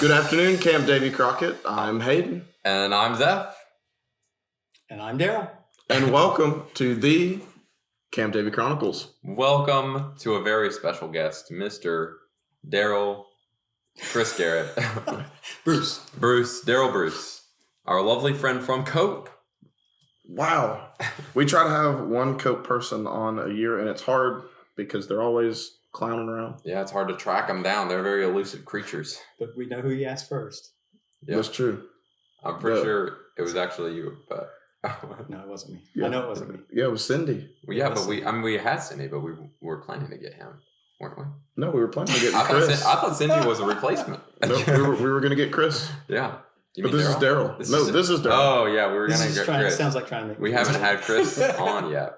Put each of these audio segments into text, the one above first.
Good afternoon, Camp Davy Crockett. I'm Hayden. And I'm Zeph. And I'm Darryl. And welcome to the Camp Davy Chronicles. Welcome to a very special guest, Mr. Darryl, Chris Garrett. Darryl Bruce, our lovely friend from Cope. Wow. We try to have one Cope person on a year, and it's hard because they're always clowning around. Yeah, it's hard to track them down. They're very elusive creatures. But we know who you asked first. Yep. That's true. I'm pretty sure it was actually you, but... No, it wasn't me. Yeah. I know it wasn't me. Yeah, it was Cindy. Well, yeah, but we had Cindy, but we were planning to get him, weren't we? No, we were planning to get Chris. I thought Cindy was a replacement. No, we were going to get Chris. Yeah. But this is Darryl. This is Darryl. Oh, yeah, we were going to get Chris. Sounds like trying to make We haven't had Chris on yet.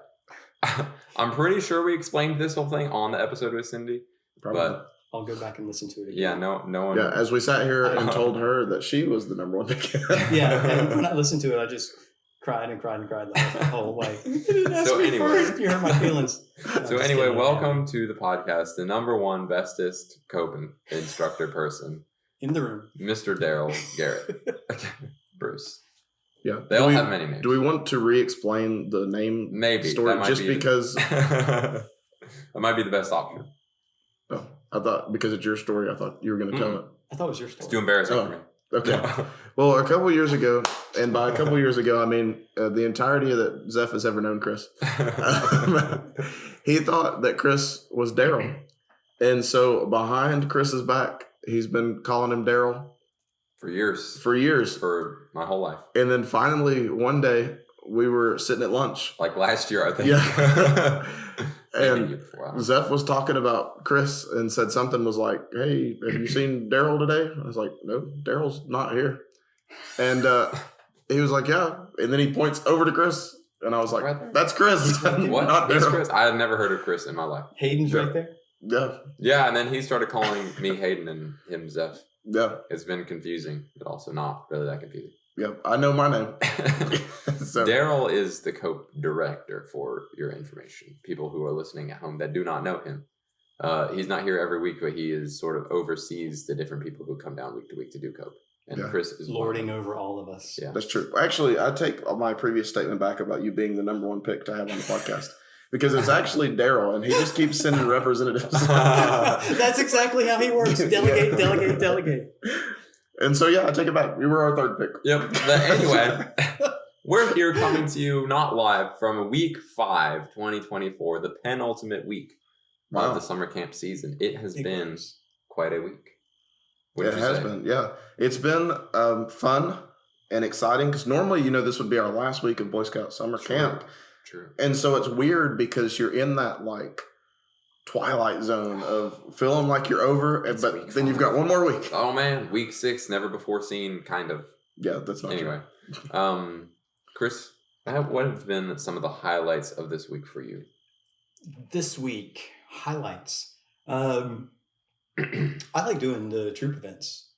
I'm pretty sure we explained this whole thing on the episode with Cindy. Probably. But I'll go back and listen to it again. yeah, no one. Yeah, as we sat here and told her that she was the number one pick. Yeah, and when I listened to it, I just cried the whole way. You didn't ask me anyway. first. You hurt my feelings. So anyway, welcome to the podcast, the number one bestest Cope instructor person in the room, Mr. Darryl Garrett. Bruce. Yeah. They all have many names. Do we want to re-explain the name story just because? That might be the best option. Oh, I thought because it's your story, I thought you were going to tell it. I thought it was your story. It's too embarrassing for me. Okay. Well, a couple years ago, and by a couple years ago, I mean the entirety that Zeph has ever known Chris, he thought that Chris was Darryl. And so behind Chris's back, he's been calling him Darryl. For years. For my whole life. And then finally, one day, we were sitting at lunch. Like last year, I think. Yeah. And wow. Zeph was talking about Chris and said something was like, hey, have you seen Darryl today? I was like, no, Darryl's not here. And he was like, yeah. And then he points over to Chris. And I was like, right that's Chris. What? Not That's Darryl. Chris? I had never heard of Chris in my life. Hayden's right there? Yeah. Yeah, and then he started calling me Hayden and him Zeph. Yeah. It's been confusing, but also not really that confusing. Yeah. I know my name. So. Darryl is the Cope director for your information. People who are listening at home that do not know him. He's not here every week, but he is sort of oversees the different people who come down week to week to do Cope. And Chris is lording over all of us. Yeah, that's true. Actually, I take my previous statement back about you being the number one pick to have on the podcast. Because it's actually Darryl, and he just keeps sending representatives. That's exactly how he works. Delegate. And so, yeah, I take it back. We were our third pick. Yep. But anyway, we're here coming to you not live from week 5, 2024, the penultimate week of the summer camp season. It has been quite a week. It has been, yeah. It's been fun and exciting because normally, this would be our last week of Boy Scout summer camp. True. And so it's weird because you're in that like twilight zone of feeling like you're over, but then you've got one more week. Oh man, week 6, never before seen, kind of. Yeah, that's not anyway. Chris, what have been some of the highlights of this week for you? This week, highlights. I like doing the troop events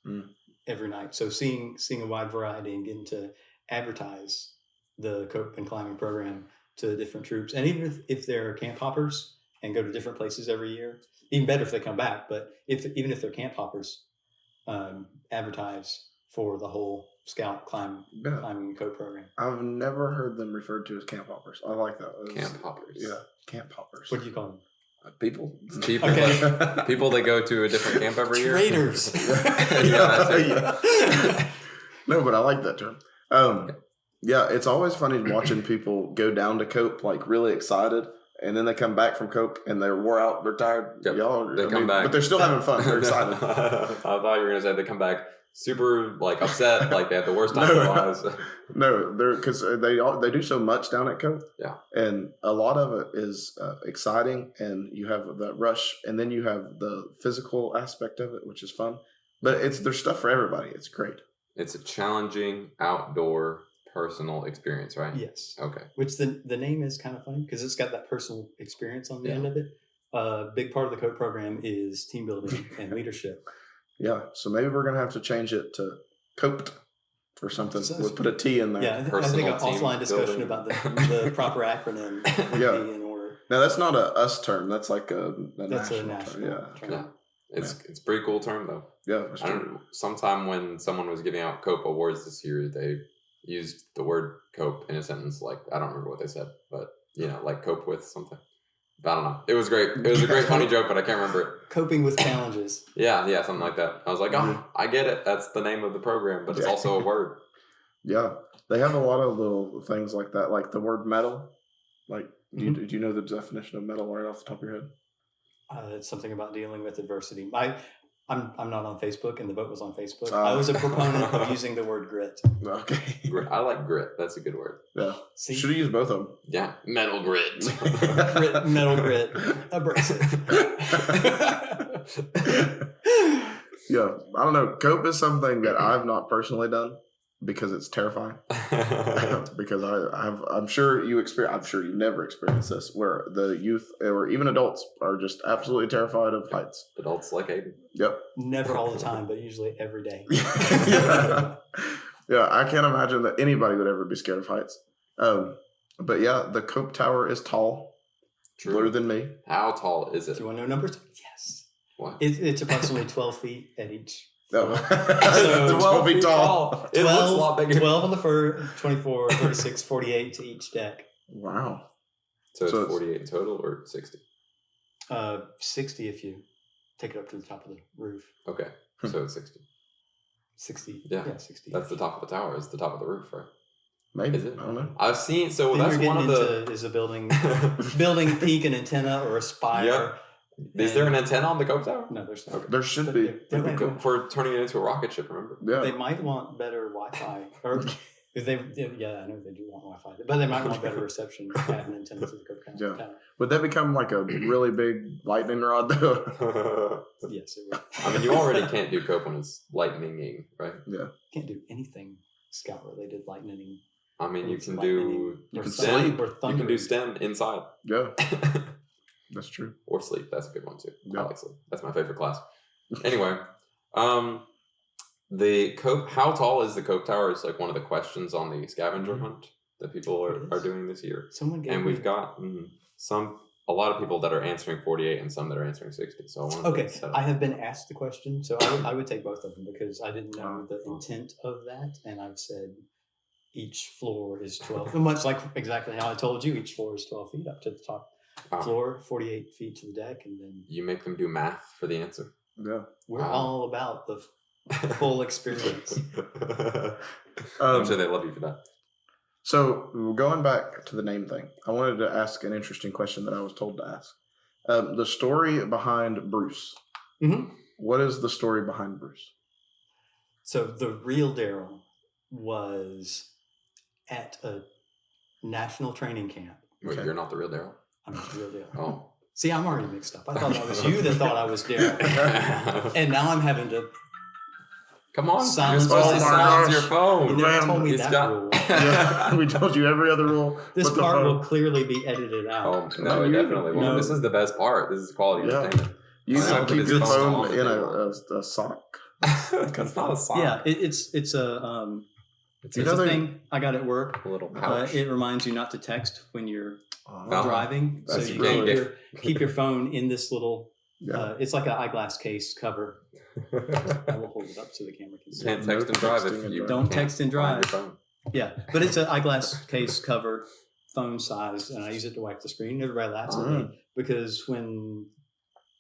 every night. So seeing a wide variety and getting to advertise the Cope and climbing program to different troops, and even if they're camp hoppers and go to different places every year, even better if they come back. But even if they're camp hoppers, advertise for the whole Scout climbing Cope program. I've never heard them referred to as camp hoppers. I like that. Camp hoppers. Yeah, camp hoppers. What do you call them? People. Okay. People that go to a different camp every year. Traitors. Yeah. No, but I like that term. Yeah, it's always funny watching people go down to Cope like really excited, and then they come back from Cope and they're wore out, they're tired. Yep. They come back, but they're still having fun. They're excited. I thought you were gonna say they come back super like upset, like they had the worst time of their lives. No, they're because they do so much down at Cope. Yeah, and a lot of it is exciting, and you have that rush, and then you have the physical aspect of it, which is fun. But there's stuff for everybody. It's great. It's a challenging outdoor personal experience, right? Yes. Okay. Which the name is kind of funny because it's got that personal experience on the end of it. A big part of the Cope program is team building and leadership. Yeah. So maybe we're going to have to change it to Coped or something. We'll put a T in there. Yeah, I think an offline discussion about the proper acronym would be in order. Now, that's not a us term. That's like a that's national a national term. Yeah. term. It's a pretty cool term though. Yeah, that's I true. don't know. Sometime when someone was giving out Cope awards this year, they used the word cope in a sentence. Like, I don't remember what they said, but like cope with something. I don't know. It was great. It was a great funny joke, but I can't remember it. Coping with challenges. Yeah, something like that. I was like, oh, I get it. That's the name of the program, but it's also a word. Yeah, they have a lot of little things like that, like the word metal. Like, do you know the definition of metal right off the top of your head? It's something about dealing with adversity. I'm not on Facebook, and the vote was on Facebook. I was a proponent of using the word grit. Okay. Grit. I like grit. That's a good word. Yeah. See? Should have used both of them. Yeah. Metal grit. Grit, metal grit, abrasive. Yeah, I don't know. Cope is something that I've not personally done because it's terrifying. Because I'm sure you experience. I'm sure you never experienced this, where the youth or even adults are just absolutely terrified of heights. Adults like Aiden. Yep. Never all the time, but usually every day. Yeah. Yeah, I can't imagine that anybody would ever be scared of heights. But yeah, the Cope Tower is tall, taller than me. How tall is it? Do you want to know numbers? Yes. What? It's approximately 12 feet at each. No. So 12 feet tall. It looks a lot bigger. 12 on the first, 24, 36, 48 to each deck. Wow. So it's 48 in total or 60? 60 if you take it up to the top of the roof. Okay. So it's 60. 60. Yeah. 60. That's the top of the tower. It's the top of the roof, right? Maybe. Is it? I don't know. I've seen, so Then that's you're one of getting the... is a building peak, an antenna, or a spire. Yep. Is there an antenna on the Cope Tower? No, there's not. There should be. For turning it into a rocket ship, remember? Yeah. They might want better Wi-Fi. Or if they, I know they do want Wi-Fi, but they might want better reception at an antenna to the Cope Tower. Yeah. Would that become like a really big lightning rod though? Yes, it would. I mean, you already can't do Cope when it's lightninging, right? Yeah. Can't do anything scout-related, lightning. I mean, you can lightning, do or STEM. sleep, or You thunder. can do STEM inside. Yeah. That's true. Or sleep. That's a good one too. Yeah. I like sleep. That's my favorite class. Anyway, the Cope. How tall is the Cope Tower? Is like one of the questions on the scavenger hunt that people are doing this year. Someone gave And me... we've got a lot of people that are answering 48 and some that are answering 60. So I wanted to I have been asked the question, so I would take both of them because I didn't know the intent of that, and I've said each floor is 12. Much like exactly how I told you, each floor is 12 feet up to the top floor, 48 feet to the deck, and then you make them do math for the answer. Yeah. we're all about the full experience. I'm sure they love you for that. So going back to the name thing, I wanted to ask an interesting question that I was told to ask. The story behind Bruce. Mm-hmm. What is the story behind Bruce? So the real Darryl was at a national training camp. Wait, Okay. you're not the real Darryl? I'm not the real Darryl. Oh. See, I'm already mixed up. I thought that was you that thought I was Darryl. And now I'm having to... Come on. Silence. You're supposed to Oh my silence gosh. your phone. You never Man, told me he's that got- rule. Yeah, we told you every other rule. This but the part phone. will clearly be edited out. Oh, No, no, it you- definitely won't. no. This is the best part. This is quality Yeah. entertainment. You I can know, keep but your it's phone on the in table. a sock. That's not a song. Yeah, it's a It's it's know a they- thing I got at work. a little pouch. It reminds you not to text when you're Oh, driving, so that's you brilliant. keep your phone in this little. Yeah. It's like an eyeglass case cover. I will hold it up so the camera can see. Can't text and drive Texting if and you drive. Don't can't text and find drive. your phone. Yeah, but it's an eyeglass case cover, phone size, and I use it to wipe the screen. Everybody laughs at me because when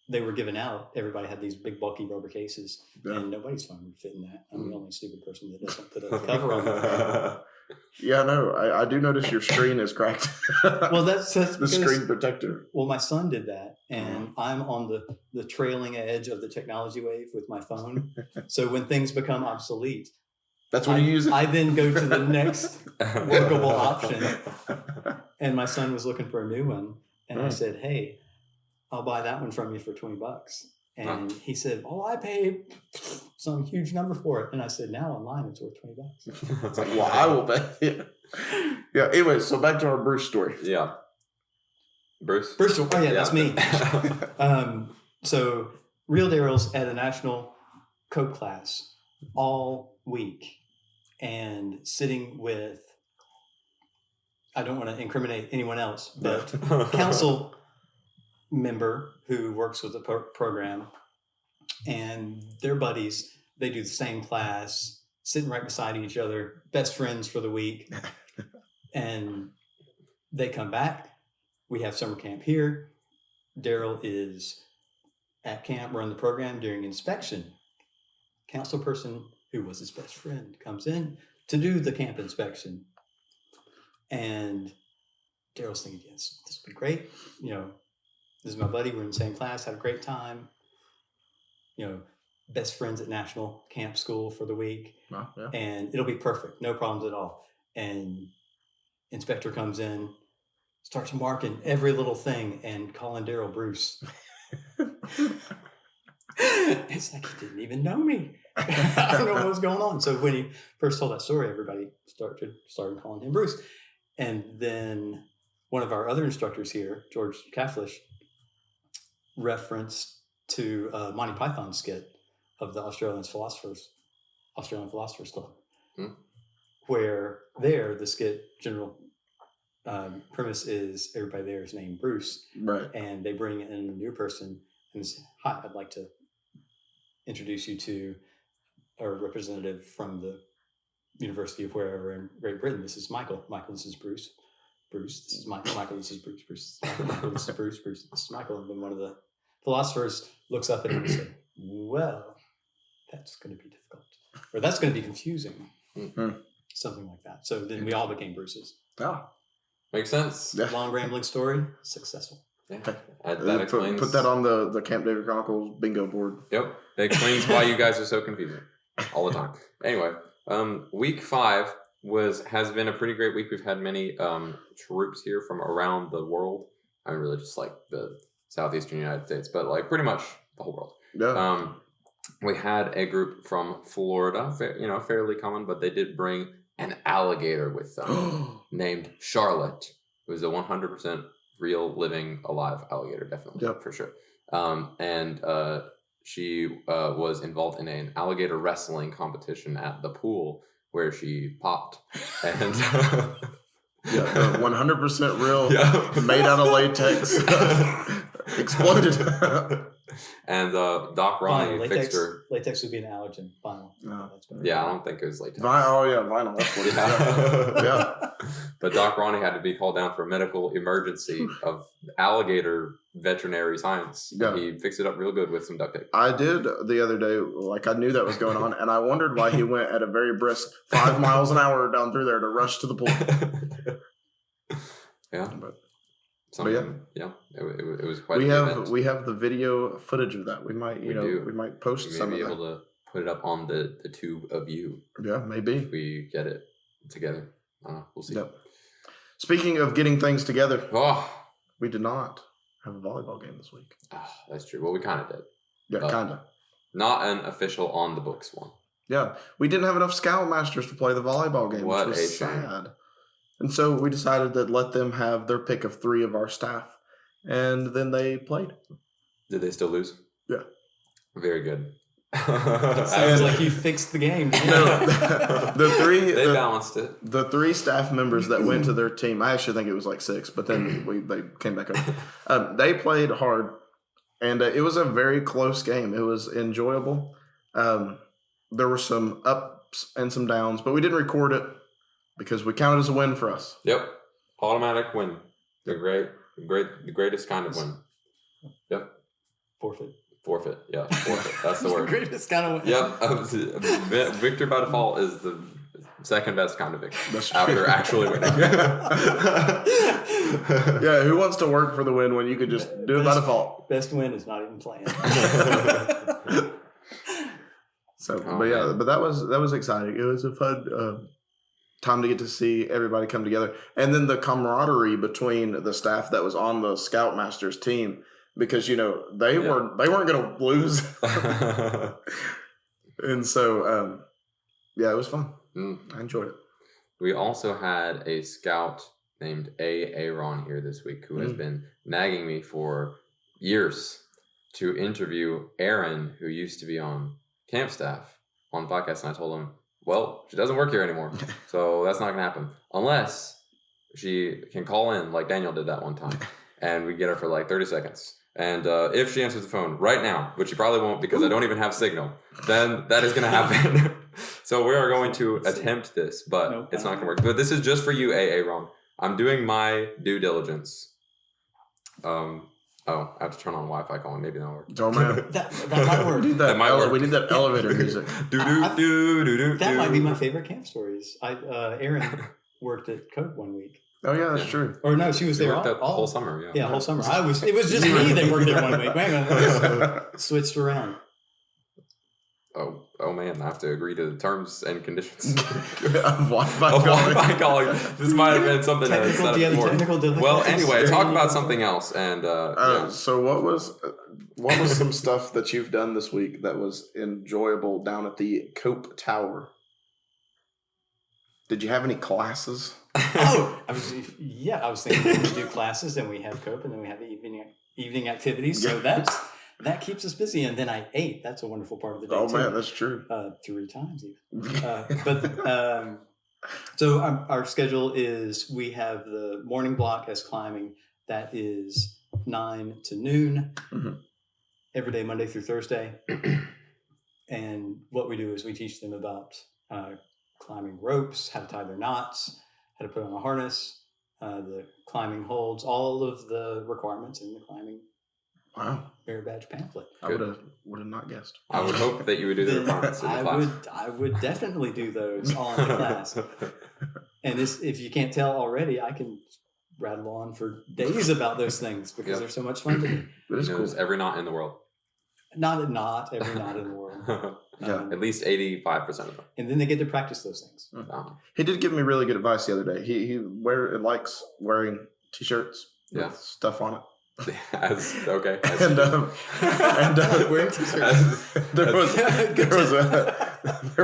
they were given out, everybody had these big bulky rubber cases, Yeah. and nobody's phone would fit in that. I'm the only stupid person that doesn't put a cover on their phone. Yeah, no, I do notice your screen is cracked. Well, that's the because, screen protector. well, my son did that, and I'm on the trailing edge of the technology wave with my phone. So when things become obsolete, That's what you use it. I then go to the next workable option. And my son was looking for a new one, and I said, "Hey, I'll buy that one from you for $20." And he said, "Oh, I paid some huge number for it." And I said, "Now online, it's worth $20." It's like, well, I will bet. Yeah. Anyway, so back to our Bruce story. Yeah. Bruce? First of all, oh yeah, that's me. So real Darryl's at a national Cope class all week and sitting with, I don't want to incriminate anyone else, but council member who works with the program and they're buddies. They do the same class, sitting right beside each other, best friends for the week. And they come back. We have summer camp here. Darryl is at camp running the program during inspection. Council person who was his best friend comes in to do the camp inspection. And Darryl's thinking, yes, this would be great. This is my buddy. We're in the same class, have a great time. Best friends at National Camp School for the week. Wow, yeah. And it'll be perfect. No problems at all. And inspector comes in, starts marking every little thing and calling Darryl Bruce. It's like he didn't even know me. I don't know what was going on. So when he first told that story, everybody started calling him Bruce. And then one of our other instructors here, George Cafflish, referenced to Monty Python skit of the Australian Philosophers Club, where the skit general premise is everybody there is named Bruce, right? And they bring in a new person and say, "Hi, I'd like to introduce you to a representative from the University of wherever in Great Britain. This is Michael. Michael, this is Bruce. Bruce, this is Michael. Michael, this is Bruce. Bruce, this is Michael. Michael, this is Bruce. Bruce, this is Michael." And then one of the philosophers looks up at him and says, "Well, that's going to be difficult, or that's going to be confusing." Mm-hmm. Something like that. So then we all became Bruces. Oh, makes sense. Yeah. Long rambling story, successful. Yeah. That explains. Put that on the Camp David Chronicles bingo board. Yep. That explains why you guys are so confusing all the time. Anyway, week 5 has been a pretty great week. We've had many troops here from around the world. I mean, really just like the southeastern United States, but like pretty much the whole world. Yeah. We had a group from Florida, fairly common, but they did bring an alligator with them named Charlotte, who's a 100% real, living, alive alligator, definitely, for sure. And she was involved in an alligator wrestling competition at the pool where she popped. And 100% real, made out of latex, exploded. And Doc Ronnie fixed her. Latex would be an allergen. Vinyl. No. Yeah, I don't think it was latex. Vinyl. That's what it is. Yeah. But Doc Ronnie had to be called down for a medical emergency of alligator veterinary science. Yeah. He fixed it up real good with some duct tape. I did the other day, like I knew that was going on, and I wondered why he went at a very brisk 5 miles an hour down through there to rush to the pool. Yeah. But yeah, it was quite. We have the video footage of that. We might we might post some of that. We may be able to put it up on the tube of you. Yeah, maybe if we get it together. I don't know. We'll see. Yep. Speaking of getting things together, we did not have a volleyball game this week. That's true. Well, we kind of did. Yeah, kind of. Not an official on the books one. Yeah, we didn't have enough Scoutmasters to play the volleyball game, which was sad. And so we decided to let them have their pick of 3 of our staff. And then they played. Did they still lose? Yeah. Very good. Sounds like you fixed the game. No, they balanced it. The 3 staff members that went to their team, I actually think it was like 6, but then they came back up. They played hard, and it was a very close game. It was enjoyable. There were some ups and some downs, but we didn't record it because we count it as a win for us. Yep. Automatic win. The greatest kind of win. Yep. Forfeit. Yeah. Forfeit. That's the word. Greatest kind of win. Yep. Victory by default is the second best kind of victory. That's true. After actually winning. Yeah. Who wants to work for the win when you could just do it by default? Best win is not even playing. But that was exciting. It was a fun time to get to see everybody come together, and then the camaraderie between the staff that was on the Scoutmasters team, because they weren't going to lose, and so it was fun. I enjoyed it. We also had a scout named Aaron here this week who has been nagging me for years to interview Aaron, who used to be on camp staff, on the podcast, and I told him, well, she doesn't work here anymore, so that's not going to happen. Unless she can call in like Daniel did that one time, and we get her for like 30 seconds. And if she answers the phone right now, which she probably won't because I don't even have signal, then that is going to happen. So we are going to attempt this, but it's not going to work. But this is just for you, Ron. I'm doing my due diligence. I have to turn on Wi-Fi calling. Maybe that'll work. Oh, man. that might work. We need that elevator music. That might be my favorite camp stories. Aaron worked at Coke one week. Oh, yeah, that's true. Or no, she was there all whole summer. Yeah, whole summer. It was just me that worked there 1 week. Man, switched around. Oh man, I have to agree to the terms and conditions. Wi-Fi calling. This might have been something that was set up before. Well, anyway, talk about something else. And so what was some stuff that you've done this week that was enjoyable down at the Cope Tower? Did you have any classes? I was thinking we do classes, and we have Cope, and then we have evening activities. So that keeps us busy. And then I ate. That's a wonderful part of the day. Oh, too. Man, that's true. 3 times even. So our schedule is we have the morning block as climbing. That is 9 to noon every day, Monday through Thursday. And what we do is we teach them about climbing ropes, how to tie their knots, how to put on a harness, the climbing holds, all of the requirements in the climbing merit badge pamphlet. I would have not guessed. I would hope that you would do the requirements in the class. I would definitely do those all in the class. And if you can't tell already, I can rattle on for days about those things because they're so much fun to me. It is cool. Every knot in the world. Not every knot in the world. At least 85% of them. And then they get to practice those things. He did give me really good advice the other day. He likes wearing t-shirts with stuff on it. Okay. Wearing t-shirts. There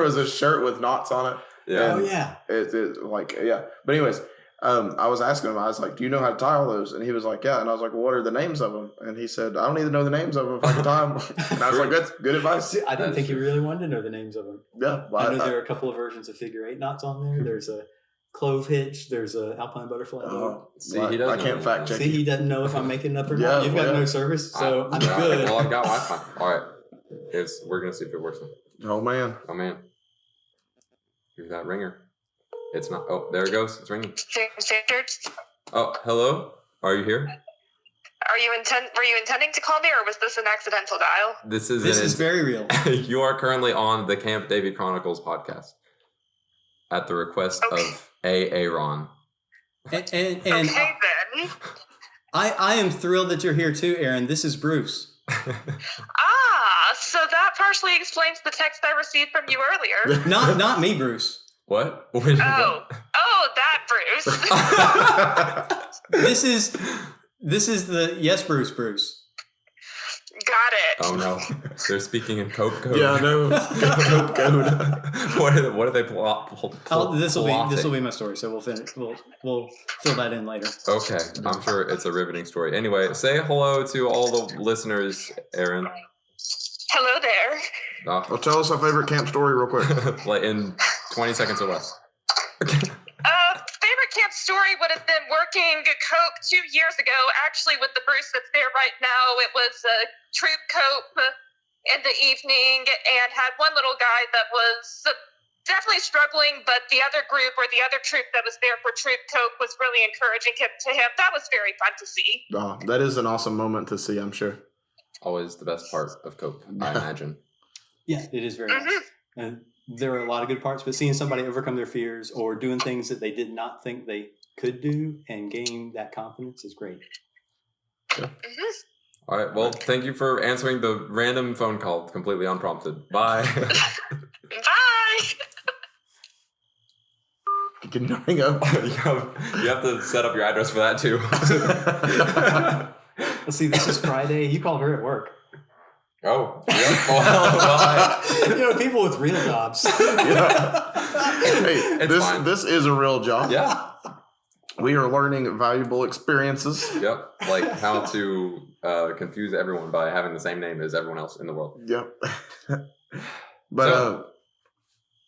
was a shirt with knots on it. Yeah. But anyways, I was asking him, I was like, do you know how to tie all those? And he was like, yeah. And I was like, well, what are the names of them? And he said, I don't even know the names of them if I can tie them. And I was like, that's good advice. I didn't think you really wanted to know the names of them. Yeah. I know there are a couple of versions of figure 8 knots on there. There's a clove hitch. There's a alpine butterfly. I can't fact check. See, he doesn't know if I'm making it up or not. You've got no service, so I'm good. Well, I've got Wi-Fi. All right. We're going to see if it works now. Oh, man. Here's that ringer. It's not. Oh, there it goes. It's ringing. Standards. Oh, hello. Are you here? Were you intending to call me, or was this an accidental dial? This is very real. You are currently on the Camp David Chronicles podcast at the request of Aaron. And okay, then. I am thrilled that you're here too, Aaron. This is Bruce. So that partially explains the text I received from you earlier. Not me, Bruce. What? That Bruce. This is the yes, Bruce. Got it. Oh no, they're speaking in Cope code. Yeah, no, Cope code. What are they plotting? This will be my story. So we'll finish. We'll fill that in later. Okay, I'm sure it's a riveting story. Anyway, say hello to all the listeners, Aaron. Hello there. Well, tell us our favorite camp story real quick. Like in 20 seconds or less. Favorite camp story would have been working Cope 2 years ago, actually with the Bruce that's there right now. It was troop Cope in the evening and had one little guy that was definitely struggling, but the other group or the other troop that was there for troop Cope was really encouraging to him. That was very fun to see. Oh, that is an awesome moment to see, I'm sure. Always the best part of Cope, I imagine. Yeah, it is very nice. And there are a lot of good parts, but seeing somebody overcome their fears or doing things that they did not think they could do and gain that confidence is great. Yeah. All right. Well, thank you for answering the random phone call completely unprompted. Bye. Bye. You can hang up. You have to set up your address for that too. Let's see, this is Friday. You called her at work. Oh, yeah. Well, people with real jobs. Hey, this is a real job. Yeah. We are learning valuable experiences. Yep. Like how to confuse everyone by having the same name as everyone else in the world. Yep. But,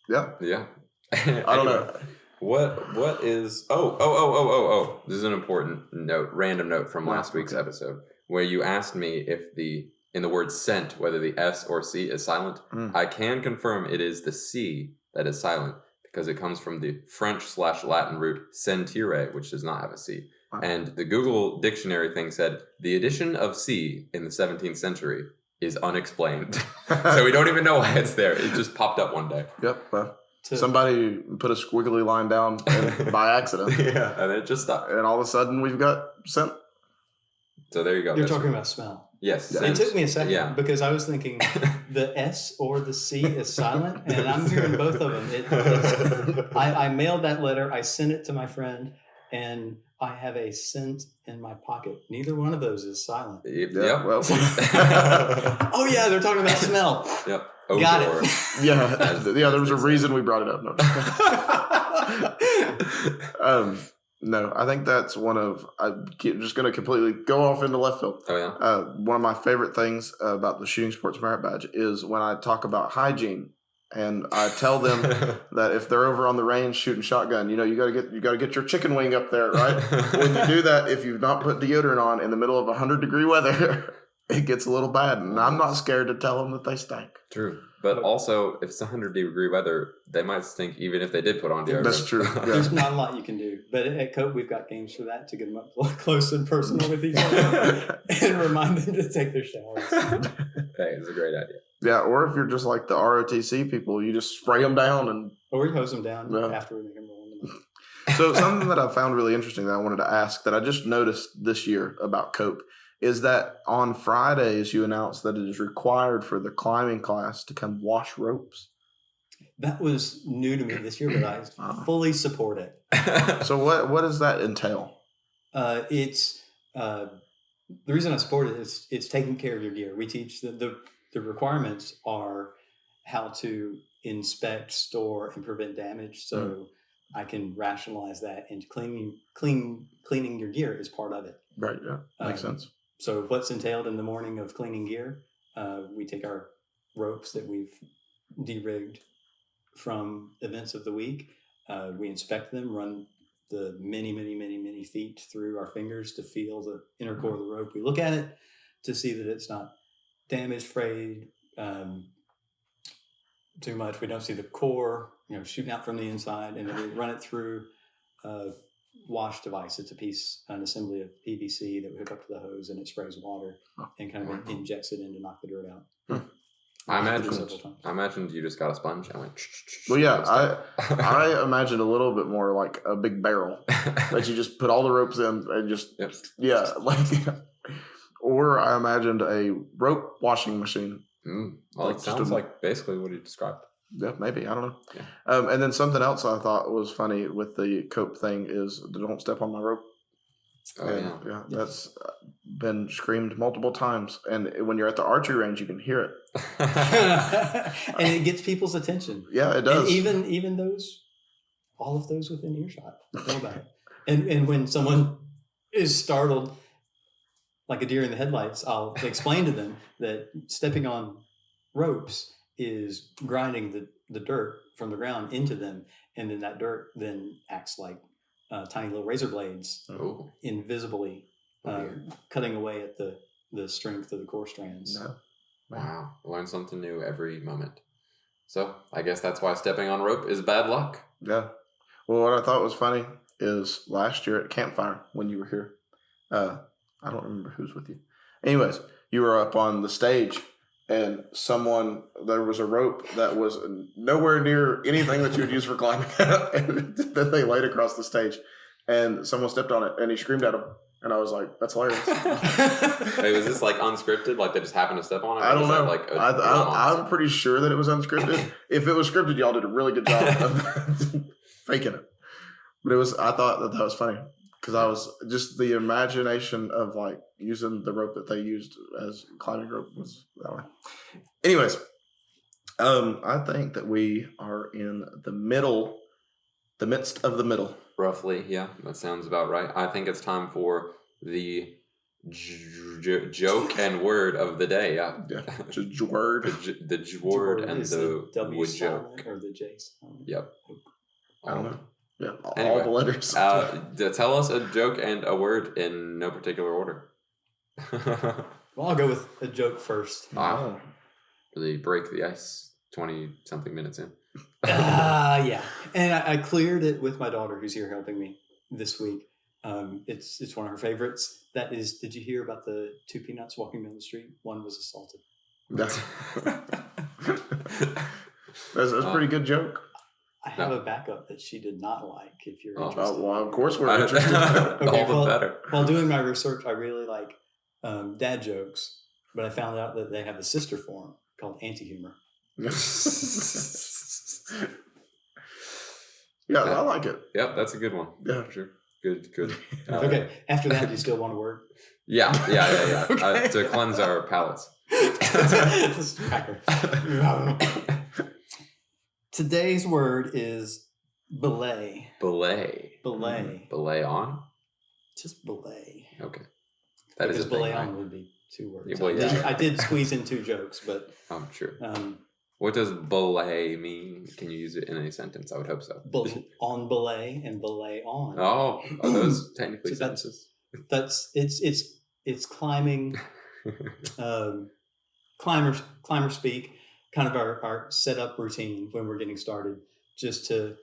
yeah. I don't know. What is... Oh. This is an important note, random note from last week's episode. where you asked me if in the word scent, whether the S or C is silent. I can confirm it is the C that is silent because it comes from the French/Latin root sentire, which does not have a C. And the Google dictionary thing said the addition of C in the 17th century is unexplained. So we don't even know why it's there. It just popped up one day. Yep. Well, somebody put a squiggly line down by accident. Yeah, and it just stopped. And all of a sudden we've got scent. So there you go. You're talking about smell. Yes. It took me a second because I was thinking the S or the C is silent, and I'm hearing both of them. I mailed that letter. I sent it to my friend, and I have a scent in my pocket. Neither one of those is silent. Yep. Well. Oh, yeah, they're talking about smell. Yep. Got Odor. it. Yeah, there was a reason we brought it up. No. No, I think that's I'm just going to completely go off into left field. Oh, yeah? One of my favorite things about the Shooting Sports Merit Badge is when I talk about hygiene, and I tell them that if they're over on the range shooting shotgun, you got to get your chicken wing up there, right? When you do that, if you've not put deodorant on in the middle of 100-degree weather, it gets a little bad, and I'm not scared to tell them that they stink. True. But also, if it's 100-degree weather, they might stink even if they did put on deodorant. That's true. Yeah. There's not a lot you can do. But at Cope, we've got games for that to get them up close and personal with each other and remind them to take their showers. Hey, it's a great idea. Yeah, or if you're just like the ROTC people, you just spray them down or we hose them down after we make them roll in the mud. So something that I found really interesting that I wanted to ask that I just noticed this year about Cope is that on Fridays you announced that it is required for the climbing class to come wash ropes. That was new to me this year, but I fully support it. So what does that entail? It's the reason I support it is it's taking care of your gear. We teach the requirements are how to inspect, store, and prevent damage. So I can rationalize that, and cleaning your gear is part of it. Right. Yeah. Makes sense. So what's entailed in the morning of cleaning gear? We take our ropes that we've de-rigged from events of the week. We inspect them, run the many feet through our fingers to feel the inner core of the rope. We look at it to see that it's not damaged, frayed, too much. We don't see the core, shooting out from the inside, and then we run it through wash device. It's an assembly of PVC that we hook up to the hose, and it sprays water and kind of injects it in to knock the dirt out. I imagined you just got a sponge and went. Well, yeah, I imagined a little bit more like a big barrel that you just put all the ropes in and just or I imagined a rope washing machine. Well, it sounds like basically what you described. Yeah, maybe. I don't know. Yeah. And then something else I thought was funny with the Cope thing is don't step on my rope. Yeah, that's been screamed multiple times. And when you're at the archery range, you can hear it. And it gets people's attention. Yeah, it does. And even all of those within earshot know about it. And when someone is startled, like a deer in the headlights, I'll explain to them that stepping on ropes is grinding the dirt from the ground into them, and then that dirt then acts like tiny little razor blades, invisibly cutting away at the strength of the core strands. No. Wow, learn something new every moment. So I guess that's why stepping on rope is bad luck. Yeah. Well, what I thought was funny is last year at Campfire when you were here, I don't remember who's with you. Anyways, you were up on the stage. And there was a rope that was nowhere near anything that you would use for climbing. And then they laid across the stage. And someone stepped on it, and he screamed at him. And I was like, that's hilarious. Hey, was this like unscripted? Like they just happened to step on it? I don't know. I'm pretty sure that it was unscripted. If it was scripted, y'all did a really good job of faking it. But I thought that was funny. Because I was just the imagination of like using the rope that they used as climbing rope was that way. Anyways, I think that we are in the midst of the middle. Roughly, yeah, that sounds about right. I think it's time for the joke and word of the day. Yeah, word. The word and the W joke or the J silent. Yep. I don't know. Yeah, anyway, all the letters. Tell us a joke and a word in no particular order. Well, I'll go with a joke first. Wow. Really break the ice 20-something minutes in. Yeah. And I cleared it with my daughter who's here helping me this week. It's one of her favorites. That is, did you hear about the 2 peanuts walking down the street? One was assaulted. That's a pretty good joke. I have a backup that she did not like, if you're interested. Oh, well, of course we're interested. Okay, All the better. While doing my research, I really like dad jokes, but I found out that they have a sister form called anti-humor. Yeah, I like it. Yep, that's a good one. Yeah. Sure. Good. Okay, after that, do you still want a word? Yeah. Okay. To cleanse our palates. Today's word is belay. Belay. Belay. Belay on? Just belay. Okay. That is because a thing, belay right? on would be 2 words. Yeah, well, yeah. I did squeeze in 2 jokes, but I'm sure. What does belay mean? Can you use it in a sentence? I would hope so. On belay and belay on. Oh, are those technically So that's- sentences? it's climbing, climber speak, kind of our setup routine when we're getting started, just to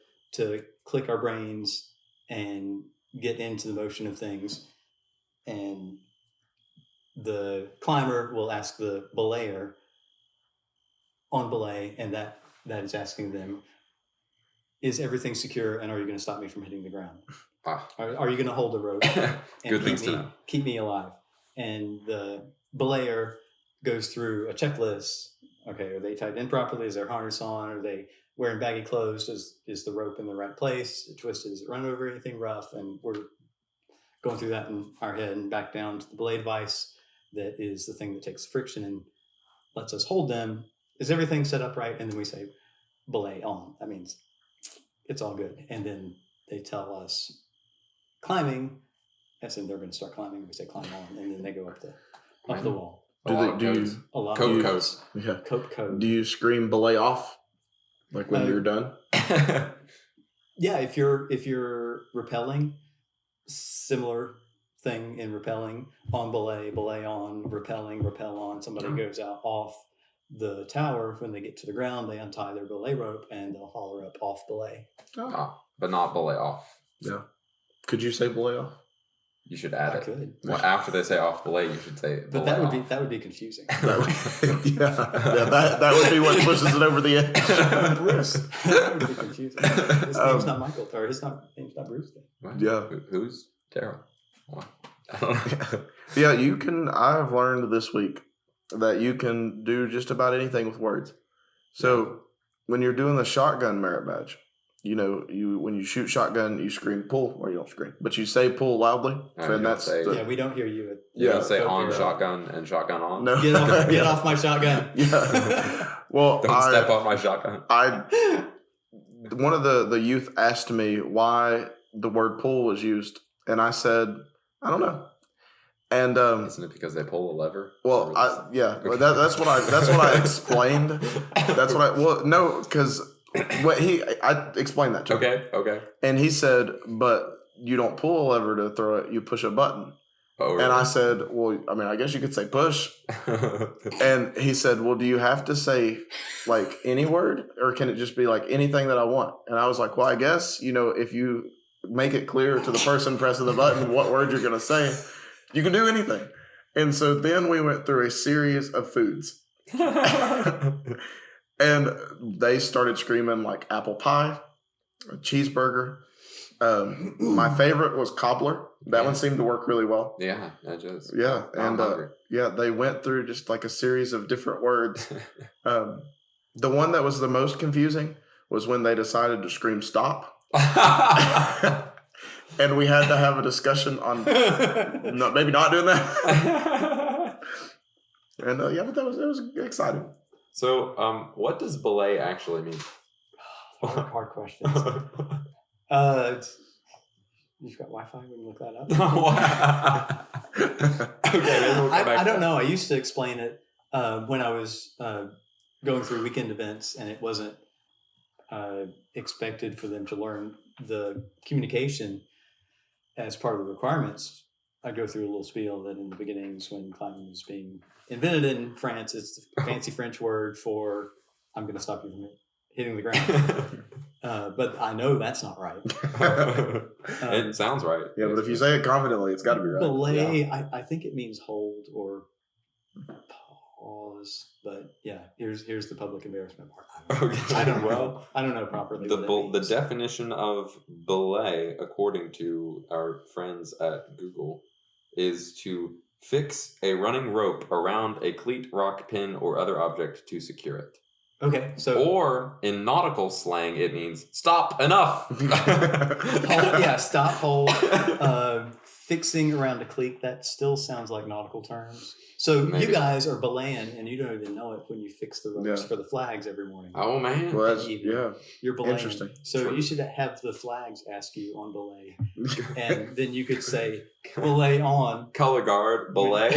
click our brains and get into the motion of things. And the climber will ask the belayer on belay, and that is asking them, is everything secure, and are you going to stop me from hitting the ground? Are you going to hold the rope and Good things to know. keep me alive? And the belayer goes through a checklist. Okay, are they tied in properly? Is their harness on? Are they wearing baggy clothes? Is the rope in the right place? Is it twisted? Is it run over anything rough? And we're going through that in our head and back down to the belay device. That is the thing that takes friction and lets us hold them. Is everything set up right? And then we say belay on. That means it's all good. And then they tell us climbing, as in they're going to start climbing. We say climb on, and then they go up the wall. A lot Cope of codes. Yeah. Cope code. Do you scream belay off? Like when you're done? Yeah, if you're rappelling, similar thing in rappelling, on belay on, rappelling, rappel on. Somebody goes out off the tower. When they get to the ground, they untie their belay rope and they'll holler up off belay. But not belay off. Yeah. Could you say belay off? You should add it. Could. Well, after they say off belay, you should say But belay that would be confusing. That would be what pushes it over the edge. Bruce. That would be confusing. His name's not Michael, or his name's not Bruce. What? Yeah. Who's Darryl? Well, I don't know. Yeah, I've learned this week that you can do just about anything with words. So when you're doing the shotgun merit badge, when you shoot shotgun, you scream pull, or you don't scream, but you say pull loudly. And that's We don't hear you. You don't say on shotgun and shotgun on. No, Get off my shotgun. Yeah. Well, Don't step on my shotgun. One of the youth asked me why the word pull was used, and I said, I don't know. And Isn't it because they pull a lever? Well, that's what I explained. That's what because I explained that to him. Okay. And he said, but you don't pull a lever to throw it, you push a button. Oh, really? And I said, well, I mean, I guess you could say push. And he said, well, do you have to say like any word, or can it just be like anything that I want? And I was like, well, I guess, if you make it clear to the person pressing the button what word you're going to say, you can do anything. And so then we went through a series of foods. And they started screaming like apple pie, a cheeseburger. My favorite was cobbler. That one seemed to work really well. Yeah, that just. Yeah, and they went through just like a series of different words. The one that was the most confusing was when they decided to scream stop. And we had to have a discussion on maybe not doing that. And but it was exciting. So, what does belay actually mean? Hard questions. You've got Wi-Fi? We can look that up. Okay, maybe we'll come back I don't to know. I used to explain it when I was going through weekend events, and it wasn't expected for them to learn the communication as part of the requirements I go through a little spiel that in the beginnings, when climbing was being invented in France, it's the fancy French word for "I'm going to stop you from hitting the ground." But I know that's not right. It sounds right. Yeah, but if you say it confidently, it's got to be right. Belay, Yeah. I think it means hold or pause. But yeah, here's the public embarrassment part. Okay. I don't know. Well, I don't know properly. The what that means. definition of belay, according to our friends at Google, is to fix a running rope around a cleat, rock, pin, or other object to secure it. Okay, so Or in nautical slang, it means stop, enough. stop, hold, fixing around a cleat. That still sounds like nautical terms. So Maybe. you guys are belaying, and you don't even know it when you fix the ropes Yeah. for the flags every morning. Oh man. Well, that's, Evening. yeah. You're belaying. Interesting. So you should have the flags ask you on belay, and then you could say belay on. Color guard, belay.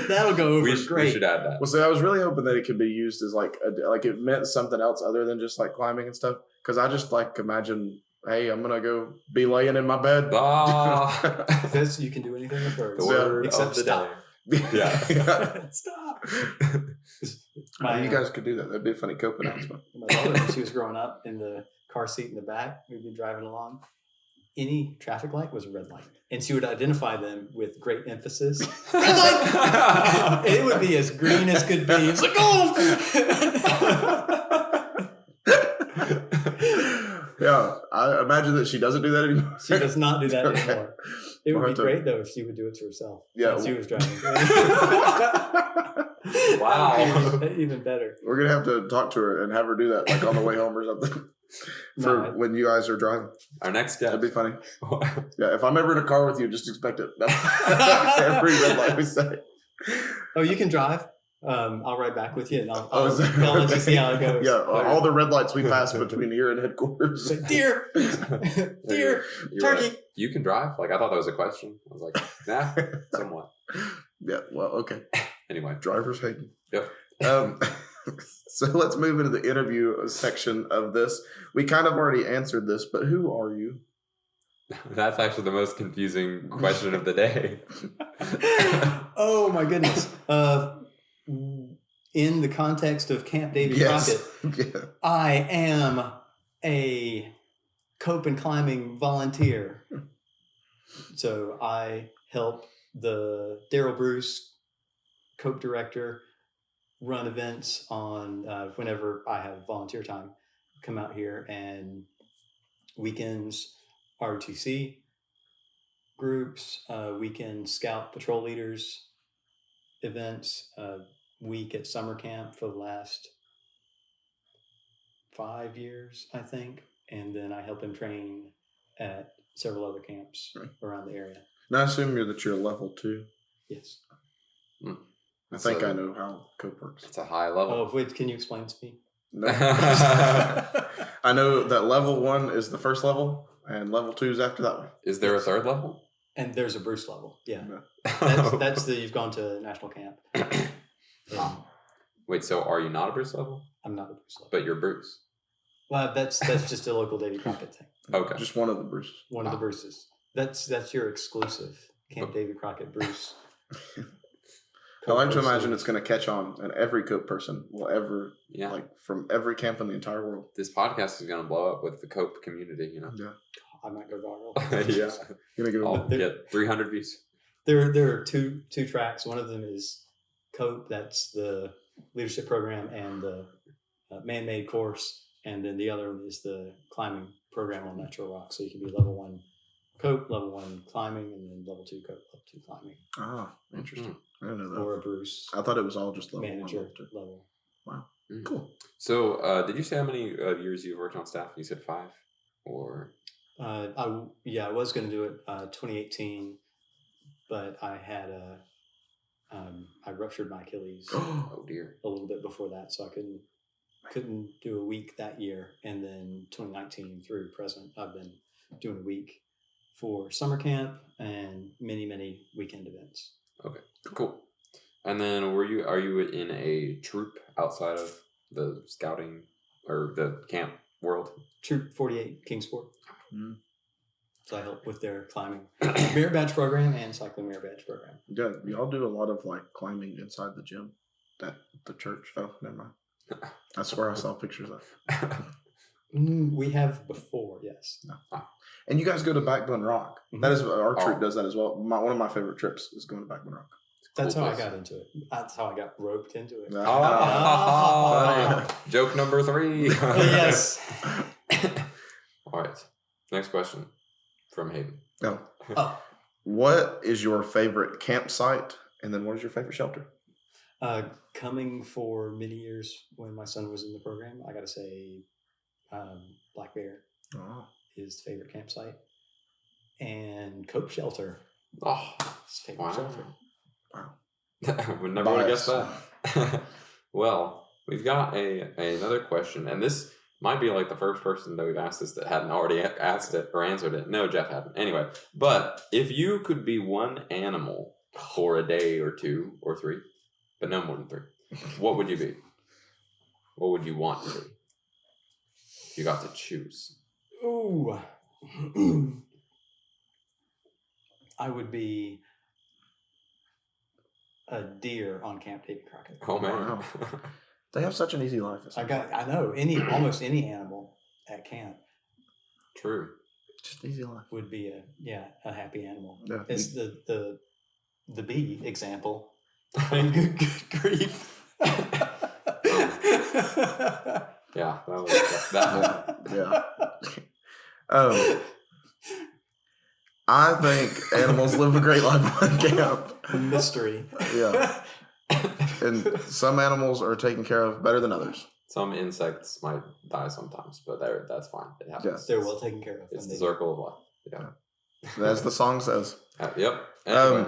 That'll go over we great. should add that. Well, see, I was really hoping that it could be used as like it meant something else other than just like climbing and stuff. Because I just like imagine, hey, I'm gonna go be laying in my bed. Ah. Because you can do anything with words, The word except of the stop. day. Yeah. Stop. You guys could do that. That'd be a funny Cope announcement. My daughter, when she was growing up, in the car seat in the back, we'd be driving along. Any traffic light was a red light, and she would identify them with great emphasis. Red light! It would be as green as could be. It's like, oh! Yeah, I imagine that she doesn't do that anymore. She does not do that Okay. anymore. It would We'll be have to- great though if she would do it to herself. Yeah. when she was driving. Wow. That would be even better. We're gonna have to talk to her and have her do that, like on the way home or something, for No. when you guys are driving. Our next That'd guest. be funny. Yeah, if I'm ever in a car with you, just expect it. Every red light we say. Oh, you can drive. I'll ride back with you, and I'll is that let you see how it goes. Yeah, all the red lights we pass between here and headquarters. It's like, deer, deer, You're turkey. right. You can drive? Like, I thought that was a question. I was like, nah, somewhat. Yeah, well, okay. Anyway. Driver's Hayden. Yep. So let's move into the interview section of this. We kind of already answered this, but who are you? That's actually the most confusing question of the day. Oh my goodness. In the context of Camp Davy Yes. Crockett, Yeah. I am a cope and climbing volunteer. So I help the Darryl Bruce, cope director, run events on whenever I have volunteer time. Come out here, and weekends, ROTC groups, weekend scout patrol leaders events, week at summer camp for the last 5 years, I think. And then I help him train at several other camps around the area. Now, I assume that you're level 2. Yes. I think So- I know how Cope works. It's a high level. Oh, wait, can you explain to me? No. I know that level 1 is the first level, and level 2 is after that one. Is there a third level? And there's a Bruce level. Yeah. No. That's the, you've gone to national camp. And Wait, so are you not a Bruce level? I'm not a Bruce level. But you're Bruce. Well, that's just a local Davy Crockett thing. Okay. Just one of the Bruces. One of the Bruces. That's your exclusive Camp Davy Crockett Bruce. I like to Bruce imagine Lee. it's going to catch on, and every Cope person will ever, Yeah. like, from every camp in the entire world. This podcast is going to blow up with the Cope community, you know? Yeah. I might go viral. Yeah. You're going to I'll go. get 300 views. There are two tracks. One of them is COPE, that's the leadership program and the man-made course, and then the other one is the climbing program on natural rock. So you can be level 1 COPE, level 1 climbing, and then level 2 COPE, level 2 climbing, Ah, interesting. I didn't know that. or a Bruce I thought it was all just level 1. manager Level 2. level. Mm. Cool. So, did you say how many years you've worked on staff? You said 5? Or I was going to do it 2018, but I had I ruptured my Achilles oh dear. a little bit before that, so I couldn't do a week that year. And then 2019 through present, I've been doing a week for summer camp and many weekend events. Okay, cool. And then are you in a troop outside of the scouting or the camp world? Troop 48 Kingsport. So I help with their climbing merit badge program and cycling merit badge program. Yeah, y'all do a lot of like climbing inside the gym at the church. Oh, never mind. That's where I saw pictures of. We have before, yes. No. And you guys go to Backbone Rock. Mhm. That is our troop does that as well. One of my favorite trips is going to Backbone Rock. That's Cool how I place. got into it. That's how I got roped into it. Joke number 3. Yes. All right. Next question from Hayden. No. Oh. What is your favorite campsite? And then what is your favorite shelter? Coming for many years when my son was in the program, I got to say Black Bear Oh. his favorite campsite. And Cope Shelter, Oh, his favorite wow. shelter. Wow. Would never would have guessed Bias. that. Well, we've got another question, and this might be like the first person that we've asked this that hadn't already asked it or answered it. No, Jeff hadn't. Anyway, but if you could be one animal for a day or 2 or 3, but no more than 3, what would you be? What would you want to be? If you got to choose. Ooh. I would be a deer on Camp David Crockett. Oh man. Wow. They have such an easy life. I know almost any animal at camp True. Just easy life. would be a happy animal. Yeah. It's the bee example. I mean, good grief. Yeah, that was that. Yeah. I think animals live a great life on camp. Mystery. Yeah. And some animals are taken care of better than others. Some insects might die sometimes, but that's fine. It happens. Yes. They're well taken care of. It's and the they- circle of life. Yeah. As the song says. Yep. Anyway.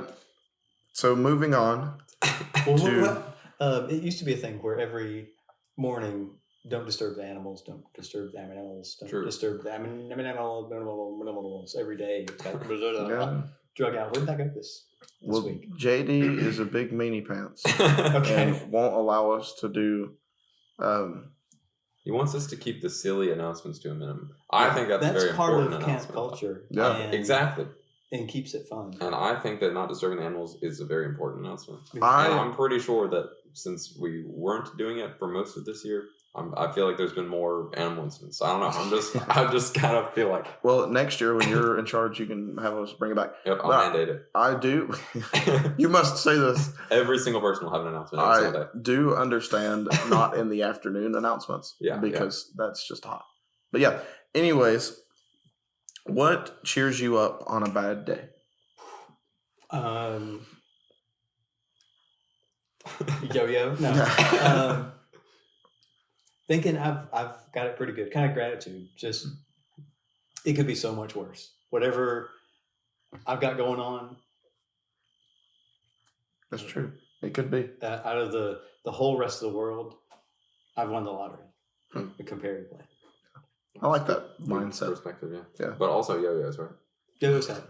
So moving on. Well, it used to be a thing where every morning, don't disturb the animals, don't disturb the animals, don't True. disturb the animals every day. It's got Yeah. drug out. Where did that go this Well, week? JD is a big meanie pants Okay. and won't allow us to do. He wants us to keep the silly announcements to a minimum. I think that's a very part important of camp announcement. culture. Yeah. and, Exactly. and keeps it fun. And I think that not disturbing the animals is a very important announcement. And I I'm pretty sure that since we weren't doing it for most of this year, I feel like there's been more animal incidents. I don't know. I just kind of feel like, well, next year when you're in charge, you can have us bring it back. yep, I'll But mandate I do. it. You must say this. Every single person will have an announcement every single I day. do understand not in the afternoon announcements. Yeah, because that's just hot. But yeah. Anyways, what cheers you up on a bad day? Yo-yo? No. Thinking I've got it pretty good. Kind of gratitude. Just it could be so much worse. Whatever I've got going on, That's true. It could be. out of the whole rest of the world, I've won the lottery comparatively. I like that Good mindset. perspective, yeah. Yeah. But also yo-yos, right? Yo-yos help.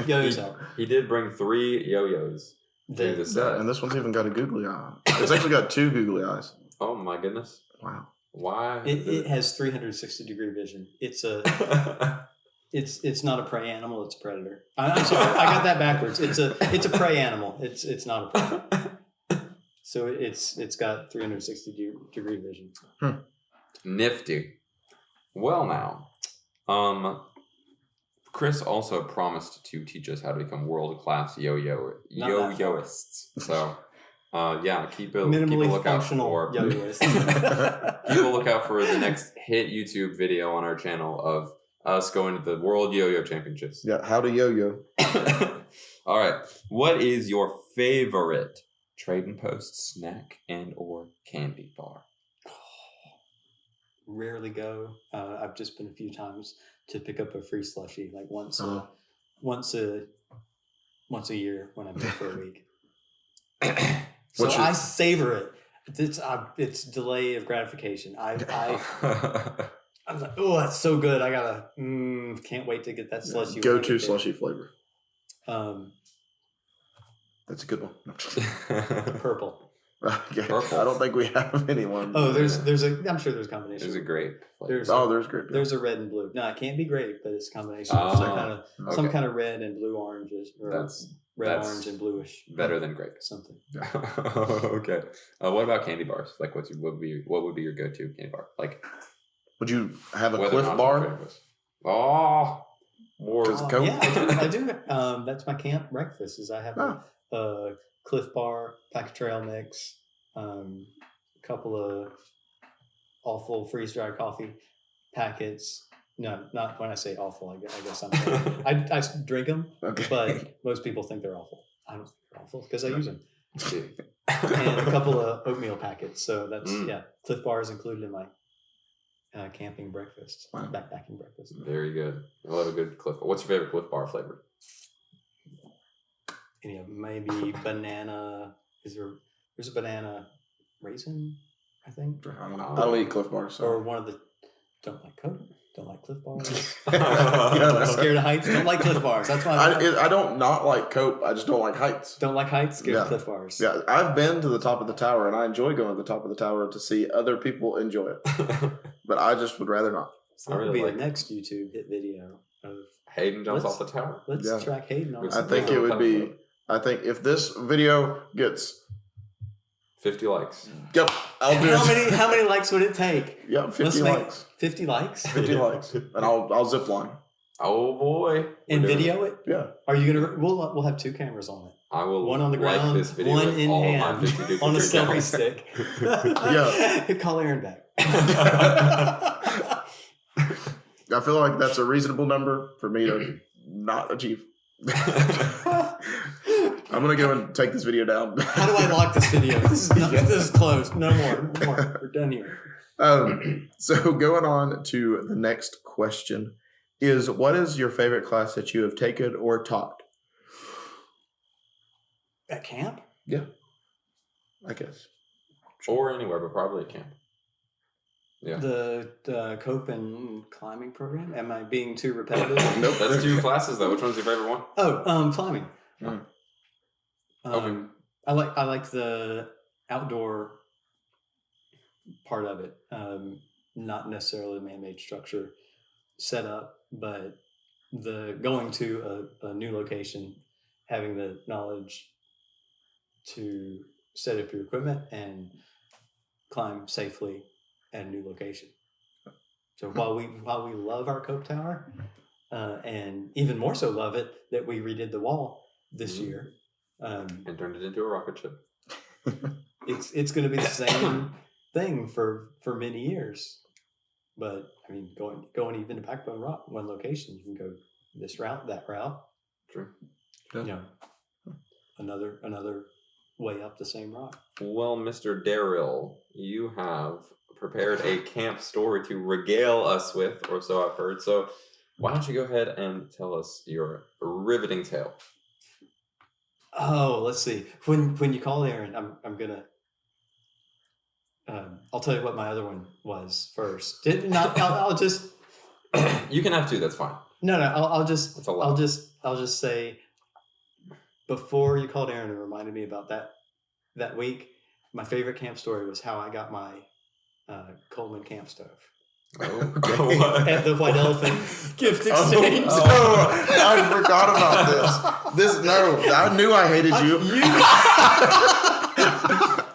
Yo-yos help. He did bring 3 yo-yos. The- to this Yeah, set. and this one's even got a googly eye. It's actually got 2 googly eyes. Oh my goodness. Wow. Why? It has 360-degree vision. It's not a prey animal. It's a predator. I'm sorry, I got that backwards. It's a prey animal. It's not a prey. So it's got 360-degree vision. Nifty. Well now, Chris also promised to teach us how to become world-class yo-yoists. So, yeah, keep a Minimally lookout functional for yo-yoist. keep a lookout for the next hit YouTube video on our channel of us going to the World Yo-Yo Championships. Yeah, how to yo-yo. All right, what is your favorite Trade and Post snack and or candy bar? Rarely go. I've just been a few times to pick up a free slushie, like once a year when I'm there for a week. So What's your- I savor it. It's delay of gratification. I was like, oh, that's so good. I gotta can't wait to get that slushie. Go when I to get there. slushy flavor. Um, That's a good one. purple. Okay. Purple. I don't think we have anyone. Oh, I'm sure there's a combination. There's a grape. There's grape. There's a red and blue. No, it can't be grape, but it's a combination Oh, of some okay. kind of red and blue oranges, or That's orange and bluish. better than grape. Something. Okay. What about candy bars? Like, what would be your go-to candy bar? Like, Would you have a whether Cliff or not Bar? you're breakfast. Oh, more. Coke? Yeah, I do. That's my camp breakfast. Is I have a Cliff Bar, pack of trail mix, a couple of awful freeze-dried coffee packets. No, not when I say awful. I guess I'm. I drink them, Okay. but most people think they're awful. I don't think they're awful because I use them. Yeah. And a couple of oatmeal packets. So that's Cliff Bar is included in my camping breakfast, backpacking breakfast. Very good. I love a good Cliff. What's your favorite Cliff Bar flavor? Maybe banana. There's a banana raisin, I think, I don't know. I don't eat Cliff Bars. So. or one of the. Don't like Coke. Don't like Cliff Bars. Yeah, Scared of heights. Don't like Cliff Bars. That's why I don't not like Coke. I just don't like heights. don't like heights. Scared of Yeah. Cliff Bars. Yeah, I've been to the top of the tower, and I enjoy going to the top of the tower to see other people enjoy it. But I just would rather not. So that would be the next YouTube hit video of. Hayden jumps Let's- off the tower. Let's Yeah. track Hayden on. I I think it would be. I think if this video gets, 50 likes. yep, I'll do it. How many likes would it take? Yep, 50 Let's make likes. 50 likes 50 likes, and I'll zip line. Oh boy. and We're doing video it. it. Yeah. Are you gonna? We'll have two cameras on it. I will One on the like ground, this video one with in all hand, of my 50 duplicate on a selfie cameras. stick. Yeah. Call Aaron back. I feel like that's a reasonable number for me to not achieve. I'm gonna go and take this video down. How do I lock this video? This is closed. No more. We're done here. So going on to the next question is, what is your favorite class that you have taken or taught? At camp? Yeah, I guess. Or anywhere, but probably at camp. Yeah. The Coleman climbing program. Am I being too repetitive? Nope. That's 2 classes though. Which one's your favorite one? Oh, climbing. Mm. Okay. I like the outdoor part of it. Not necessarily the man-made structure setup, but the going to a new location, having the knowledge to set up your equipment and climb safely at a new location. So while we love our Cope Tower, and even more so love it that we redid the wall this year, And turned it into a rocket ship. it's going to be the same thing for many years. But I mean, going even to Backbone Rock, one location, you can go this route, that route. True. You know, another way up the same rock. Well, Mr. Darryl, you have prepared a camp story to regale us with, or so I've heard. So why don't you go ahead and tell us your riveting tale? Oh, let's see. When you call Aaron, I'm gonna. I'll tell you what my other one was first. I'll just. You can have 2. That's fine. No. I'll just. That's a lot. I'll just say. Before you called Aaron and reminded me about that week, my favorite camp story was how I got my Coleman camp stove. Oh, At the White Elephant gift exchange. I forgot about this. I knew I hated you.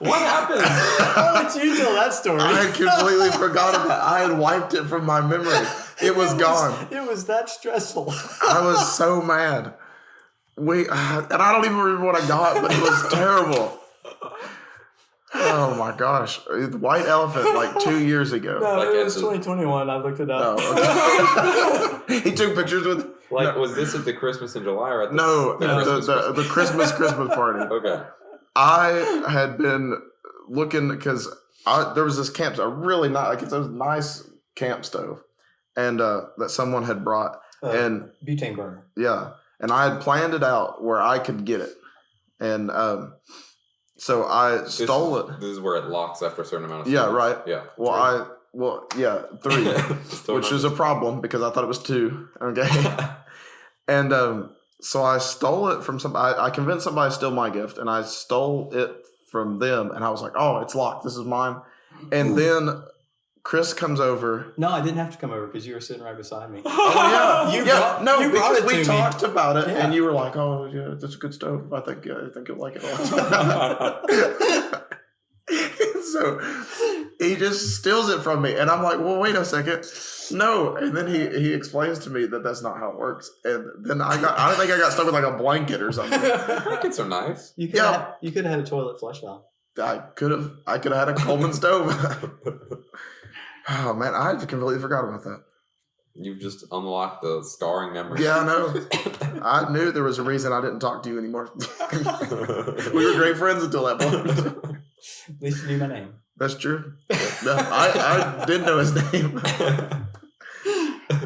What happened? I'll let you tell that story. I had completely forgot about it. I had wiped it from my memory. It was gone. It was that stressful. I was so mad. And I don't even remember what I got, but it was terrible. Oh my gosh. White Elephant like 2 years ago. No, Like it at was the- 2021. I looked it up. Oh, okay. He took pictures with... Like, was this at the Christmas in July or at the the Christmas party. Okay. I had been looking because there was this camp, a really nice, it was a nice camp stove, and that someone had brought, and Butane burner. yeah, and I had planned it out where I could get it, and so I stole it. This is where it locks after a certain amount of Yeah, seconds. right. Yeah. 3, Still which not- is a problem because I thought it was 2. Okay, and so I stole it from somebody. I convinced somebody to steal my gift, and I stole it from them, and I was like, oh, it's locked. This is mine. And then Chris comes over. No, I didn't have to come over because you were sitting right beside me. Oh yeah, You yeah. brought Because it we to talked about it, Yeah. and you were like, "Oh yeah, that's a good stove. I think you'll like it a lot." So he just steals it from me, and I'm like, "Well, wait a second, no." And then he explains to me that that's not how it works, and then I think I got stuck with like a blanket or something. Blankets are nice. You could have had a toilet flush valve. I could have had a Coleman stove. Oh man, I completely forgot about that. You've just unlocked the scarring memory. Yeah, I know. I knew there was a reason I didn't talk to you anymore. We were great friends until that point. At least you knew my name. That's true. No, I didn't know his name.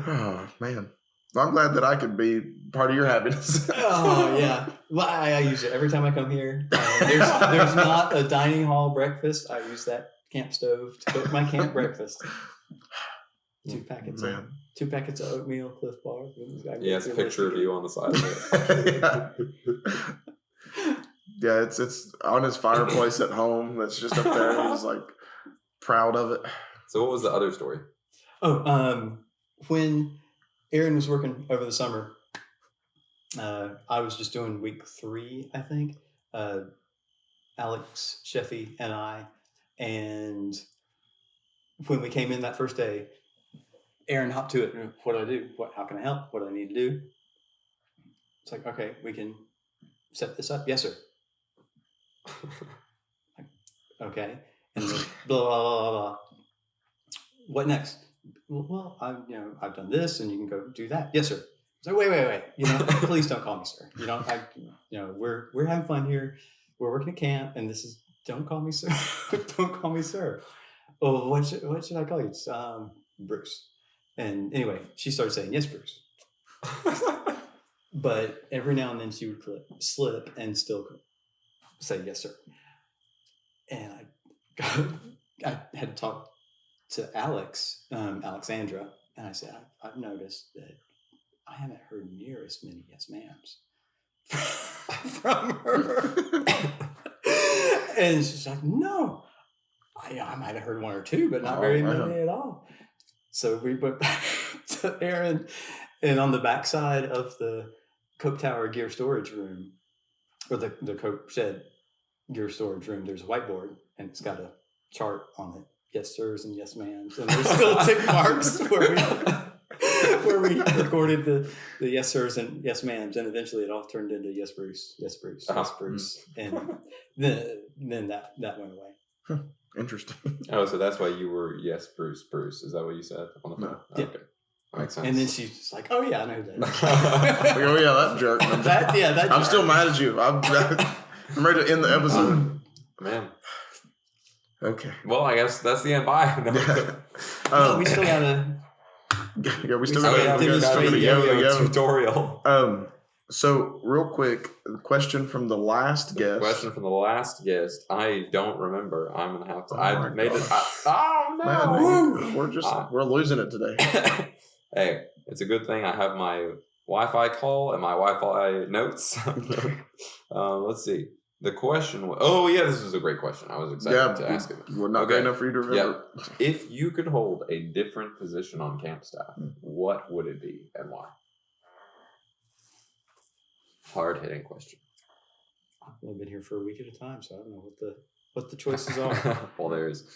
Oh man, well, I'm glad that I could be part of your happiness. Oh yeah, well, I use it every time I come here. There's not a dining hall breakfast. I use that camp stove to cook my camp breakfast. 2 packets. Man. 2 packets of oatmeal, Cliff Bar. Yeah, it's a picture of you on the side of it. Yeah, it's on his fireplace at home. That's just up there. He's like proud of it. So what was the other story? When Aaron was working over the summer, I was just doing week 3, I think. Alex, Sheffy, and I. And when we came in that first day, Aaron hopped to it. What do I do? How can I help? What do I need to do? It's like, okay, we can set this up. Yes, sir. Okay. And then blah, blah, blah, blah. What next? Well, I've done this, and you can go do that. Yes, sir. So wait. Please don't call me sir. We're having fun here. We're working at camp, and this is, don't call me sir. Don't call me sir. Oh, what should I call you? It's, Bruce. And anyway, she started saying, yes, Bruce. But every now and then she would slip and still say, yes, sir. And I had talked to Alexandra, and I said, I've noticed that I haven't heard near as many yes ma'ams from her. And she's like, no, I might have heard 1 or 2, but not very many at all. So we went back to Aaron, and on the backside of the Coke Tower gear storage room, or the Coke Shed gear storage room, there's a whiteboard, and it's got a chart on it. Yes, sirs, and yes, ma'ams. And there's still tick marks where we recorded the yes, sirs, and yes, ma'ams. And eventually it all turned into yes, Bruce, yes, Bruce, yes, Bruce. And then that went away. Interesting. Oh, so that's why you were yes, Bruce. Is that what you said on the phone? No. Yeah. Okay. That makes sense. And then she's just like, oh yeah, I know that. Like, oh yeah, that jerk. I'm still mad at you. I'm ready to end the episode. Man. Okay. Well, I guess that's the end. Bye. No, we still gotta. Yeah, we still gotta got demonstrate a yo-yo tutorial. So real quick, question from the last guest. Question from the last guest. I don't remember. I'm gonna have to. I made it. Man, we're losing it today. Hey, it's a good thing I have my Wi-Fi call and my Wi-Fi notes. Let's see. The question was, this was a great question. I was excited to ask it. We're not good enough for you to remember. Yep. If you could hold a different position on camp staff, what would it be and why? Hard-hitting question. I've only been here for a week at a time, so I don't know what the choices are. Well, there's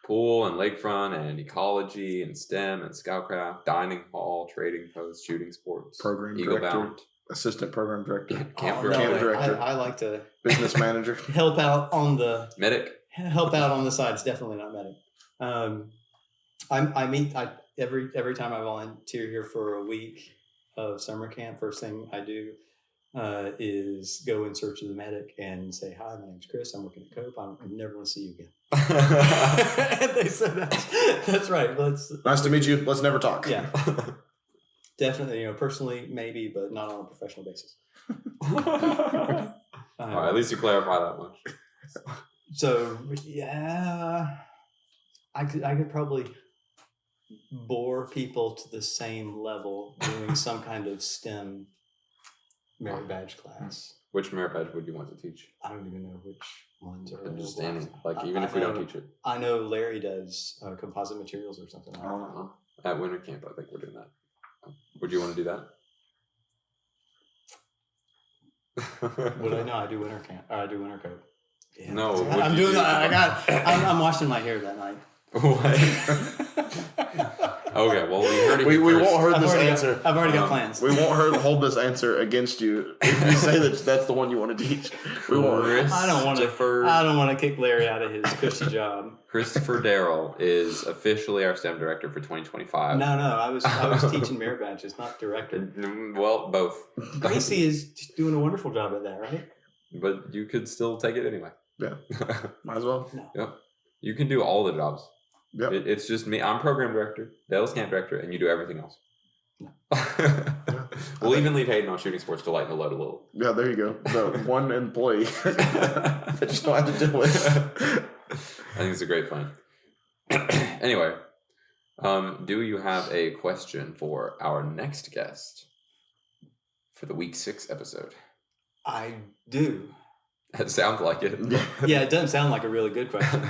pool and lakefront and ecology and STEM and scoutcraft, dining hall, trading post, shooting sports, program Eagle director, Bound, assistant program director, camp director. I like to business manager, help out on the medic. Help out on the side. It's definitely not medic. I every time I volunteer here for a week of summer camp, first thing I do is go in search of the medic and say, hi, my name's Chris. I'm working at Cope. I never want to see you again. And they said, that's right. Nice to meet you. Let's never talk. Yeah. Definitely, personally, maybe, but not on a professional basis. All right, at least you clarify that much. So, yeah, I could probably bore people to the same level doing some kind of STEM merit badge class. Which merit badge would you want to teach? I don't even know which ones are. Just any, like even if we don't teach it. I know Larry does composite materials or something. At winter camp, I think we're doing that. Would you want to do that? Would I know? I do winter camp. I do winter coat. Yeah, no, I'm doing. I'm washing my hair that night. What? Okay, well, we heard it. We won't hold this answer. I've already got plans. We won't hold this answer against you if you say that that's the one you want to teach. We won't. I don't want to kick Larry out of his cushy job. Christopher Darryl is officially our STEM director for 2025. No, I was teaching merit badges, not director. Well, both. Gracie is doing a wonderful job at that, right? But you could still take it anyway. Yeah, might as well. No. Yep. You can do all the jobs. Yep. It's just me. I'm program director, Dale's camp director, and you do everything else. No. We'll even leave Hayden on shooting sports to lighten the load a little. Yeah, there you go. The one employee that you don't have to deal with. I think it's a great plan. Anyway, do you have a question for our next guest for the week 6 episode? I do. It sounds like it. Yeah, it doesn't sound like a really good question.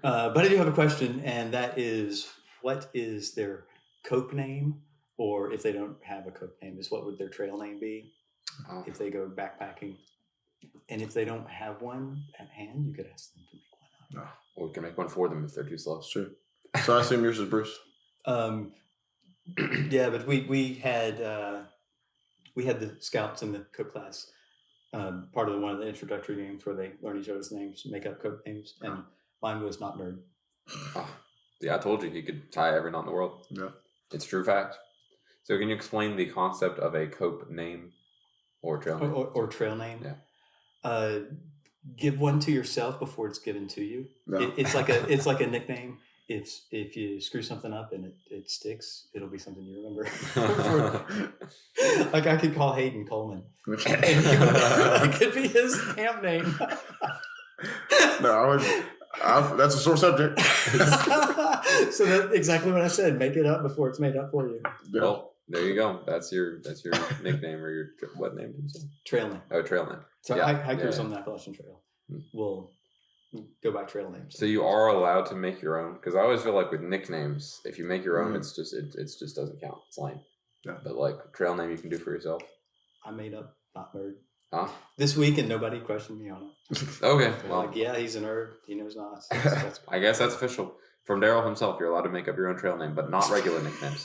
But I do have a question, and that is, what is their Cope name? Or if they don't have a Cope name, what would their trail name be if they go backpacking? And if they don't have one at hand, you could ask them to make one up. No. Or we can make one for them if they're too slow. That's true. So I assume yours is Bruce. Yeah, but we had the scouts in the Cope class. Part of one of the introductory games where they learn each other's names, make up Cope names, and mine was not nerd. Yeah, I told you he could tie every knot in the world. Yeah, it's true fact. So can you explain the concept of a Cope name or trail name? Or trail name? Yeah. Give one to yourself before it's given to you. No. It's like a nickname. If you screw something up and it sticks, it'll be something you remember. Like I could call Hayden Coleman. It could be his camp name. No, that's a sore subject. So that's exactly what I said. Make it up before it's made up for you. Yeah. Well, there you go. That's your nickname or your what name did you say? Trail name. Oh, trail name. So Yeah. hikers on the Appalachian Trail will go by trail names. So you are allowed to make your own, because I always feel like with nicknames, if you make your own, it's just it just doesn't count. It's lame. Yeah. But like trail name, you can do for yourself. I made up not nerd. Huh? This week, and nobody questioned me on it. Okay. They're Well, like, yeah, he's a nerd. He knows not. I guess that's official. From Darryl himself, you're allowed to make up your own trail name, but not regular nicknames.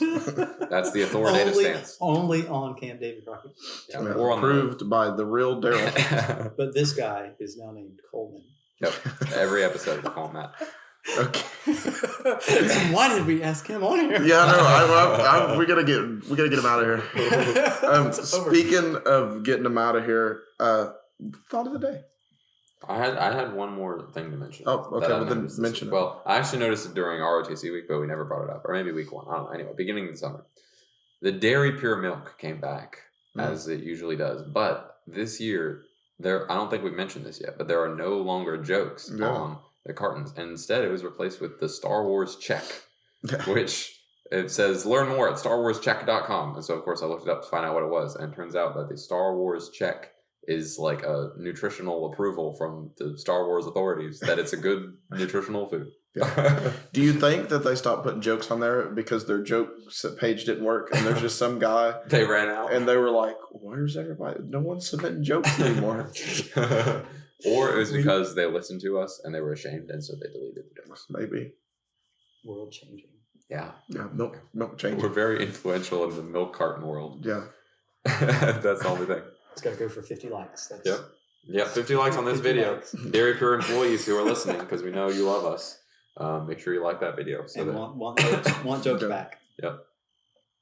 That's the authoritative stance. Only on Camp David Crockett. Yeah, Yeah, or on approved by the real Darryl. But this guy is now named Coleman. Yep. Every episode we call him that. Okay. So why did we ask him on here? Yeah, no, we gotta get him out of here. It's over. Speaking of getting him out of here, thought of the day. I had one more thing to mention. Oh, okay. Well, then mention it. Well, I actually noticed it during ROTC week, but we never brought it up. Or maybe week 1. I don't know. Anyway, beginning of the summer. The dairy pure milk came back, as it usually does. But this year, I don't think we've mentioned this yet, but there are no longer jokes on the cartons. And instead, it was replaced with the Star Wars check, which it says, learn more at StarWarsCheck.com. And so, of course, I looked it up to find out what it was. And it turns out that the Star Wars check is like a nutritional approval from the Star Wars authorities that it's a good nutritional food. Yeah. Do you think that they stopped putting jokes on there because their jokes page didn't work and there's just some guy They ran out. and they were like, where's everybody? No one's submitting jokes anymore. Or it was because they listened to us and they were ashamed and so they deleted the jokes. Maybe. World changing. Yeah. Yeah, milk change. We're very influential in the milk carton world. Yeah. That's the only thing. It's got to go for 50 likes. That's Yep. Yeah, 50 likes on this 50 video. likes. Dairy Pure employees who are listening, because we know you love us. Make sure you like that video. So And that, want jokes back. Yep.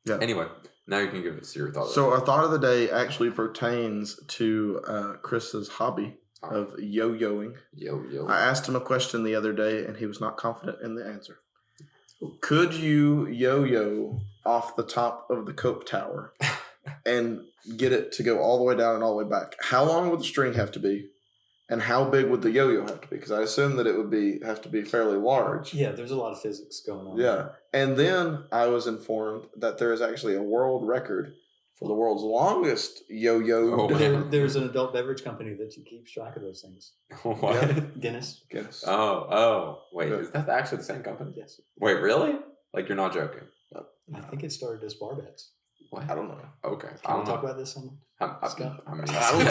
Yeah. Anyway, now you can give us your thoughts. So our thought of the day actually pertains to Chris's hobby of yo-yoing. Yo. I asked him a question the other day and he was not confident in the answer. Could you yo-yo off the top of the Cope Tower and get it to go all the way down and all the way back? How long would the string have to be? And how big would the yo-yo have to be? Because I assume that it would have to be fairly large. Yeah, there's a lot of physics going on. Yeah. And then I was informed that there is actually a world record for the world's longest yo-yo. Oh, man. There's an adult beverage company that keeps track of those things. What? Guinness. Guinness. Oh. Wait, Yeah. is that actually the same company? Yes. Wait, really? Like, you're not joking? I think it started as bar bets. What? I don't know. Okay. I Can we don't talk know. about this on I mean, I don't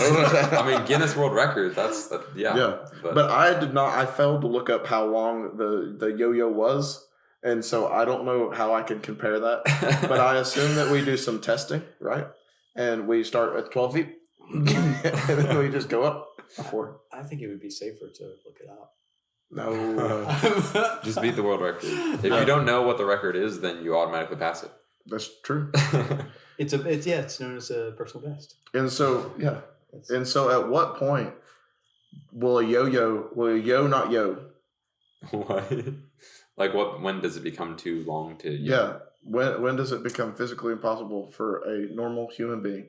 know. I mean, Guinness World Record. That's yeah. Yeah. But I did not. I failed to look up how long the yo-yo was, and so I don't know how I can compare that. But I assume that we do some testing, right? And we start at 12 feet, and then we just go up before. I think it would be safer to look it up. No, Just beat the world record. If you don't know what the record is, then you automatically pass it. that's true. It's known as a personal best. And so, yeah. And so, at what point will a yo not yo? What? Like what? When does it become too long to? Yeah. When does it become physically impossible for a normal human being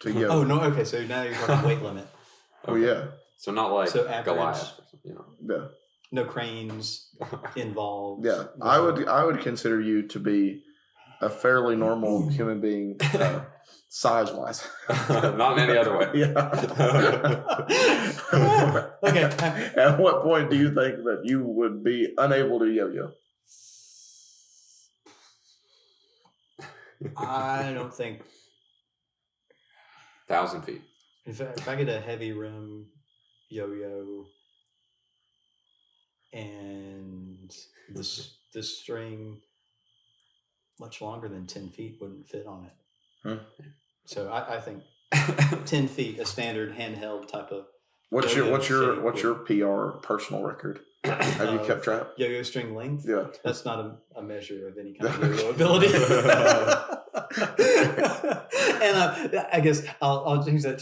to yo? Oh no. Okay, so now you're talking weight limit. Oh yeah. So not like So average- Goliath, Yeah. No cranes involved. Yeah. No. I would consider you to be a fairly normal human being, size wise. Not in any other way. Yeah. Okay. At what point do you think that you would be unable to yo-yo? I don't think 1,000 feet. if I get a heavy rim yo-yo and the string much longer than 10 feet wouldn't fit on it. So I think 10 feet, a standard handheld type of What's yo-yo your shape PR personal record? Have you kept track? yo-yo string length. Yeah. That's not a measure of any kind of yo-yo ability. And I guess I'll change that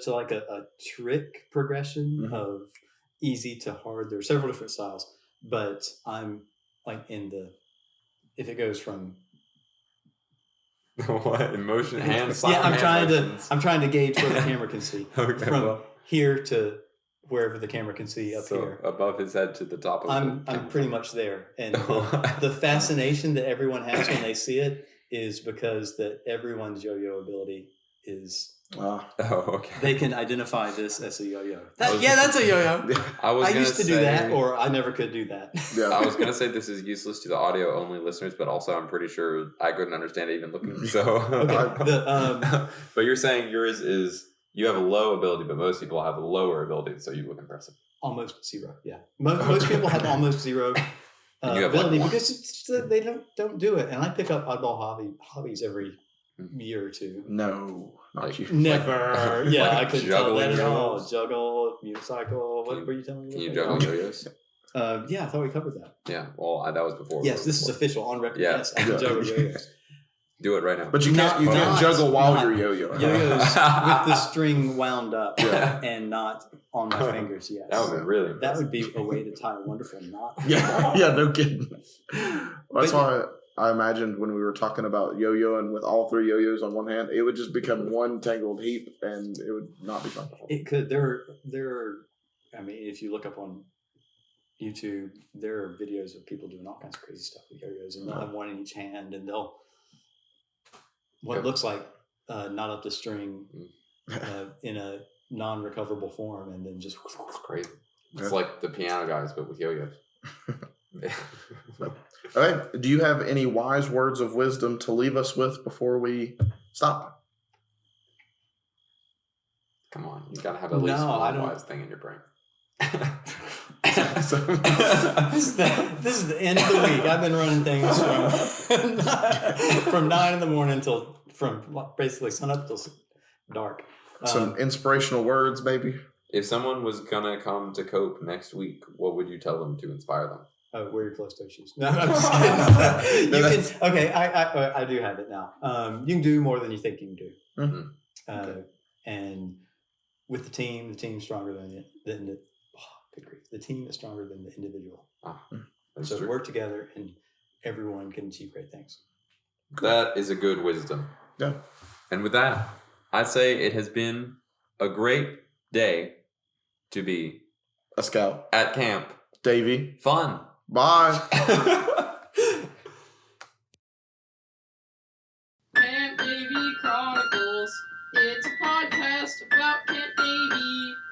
to like a trick progression of easy to hard. There are several different styles, but I'm like if it goes from What emotion? Hand yeah, I'm motions. trying to gauge where the camera can see Okay, from well, here to wherever the camera can see up so here. above his head to the top of I'm the pretty much there, and the fascination that everyone has when they see it is because that everyone's yo-yo ability is Wow. Oh, okay. they can identify this as a yo-yo. was- That's a yo-yo. I was I gonna used to do say- that, or I never could do that. Yeah. I was gonna say this is useless to the audio only listeners, but also I'm pretty sure I couldn't understand it even looking. So, Okay. but you're saying yours is you have a low ability, but most people have a lower ability, so you look impressive. Almost zero. Yeah, most people have almost zero And you have, like, ability one. because they don't do it. And I pick up oddball hobbies every year or two. No, not Like- you. Never. Yeah, Like I couldn't tell that juggling at all. yo-yos? Juggle, unicycle. What Can- were you telling me? Can you about? juggle yo-yos? Yeah, I thought we covered that. Yeah. Well, that was before. Yes, this is official on record. Yeah. Yes, I can juggle yo-yos. Do it right now. But you can't Not- juggle while not you're yo-yoing. Yo-yos with the string wound up Yeah. and not on my fingers. Yes, that would be really. that Impressive. would be a way to tie a wonderful knot. Yeah, no kidding. That's But- why I imagined when we were talking about yo-yoing with all three yo-yos on one hand, it would just become one tangled heap, and it would not be fun. It could. There are. I mean, if you look up on YouTube, there are videos of people doing all kinds of crazy stuff with yo-yos, and they'll have one in each hand, and they'll what Yep. looks like knot up the string in a non-recoverable form, and then just It's crazy. Yeah. It's like the piano guys, but with yo-yos. Okay, do you have any wise words of wisdom to leave us with before we stop? Come on, you gotta have at least No, I one don't- wise thing in your brain. this is the end of the week. I've been running things from 9 in the morning till from basically sun up till dark. Some inspirational words, maybe? If someone was gonna come to Cope next week, what would you tell them to inspire them? Wear your closed-toe shoes. No, I'm just kidding. No, You that's- can, okay, I do have it now. You can do more than you think you can do. Mhm. Okay. And with the team's stronger than the good grief. The team is stronger than the individual. That's So true. work together, and everyone can achieve great things. That is a good wisdom. Yeah. And with that, I'd say it has been a great day to be A scout. at camp. Davey. Fun. Bye. Camp Davy Chronicles. It's a podcast about Camp Davie.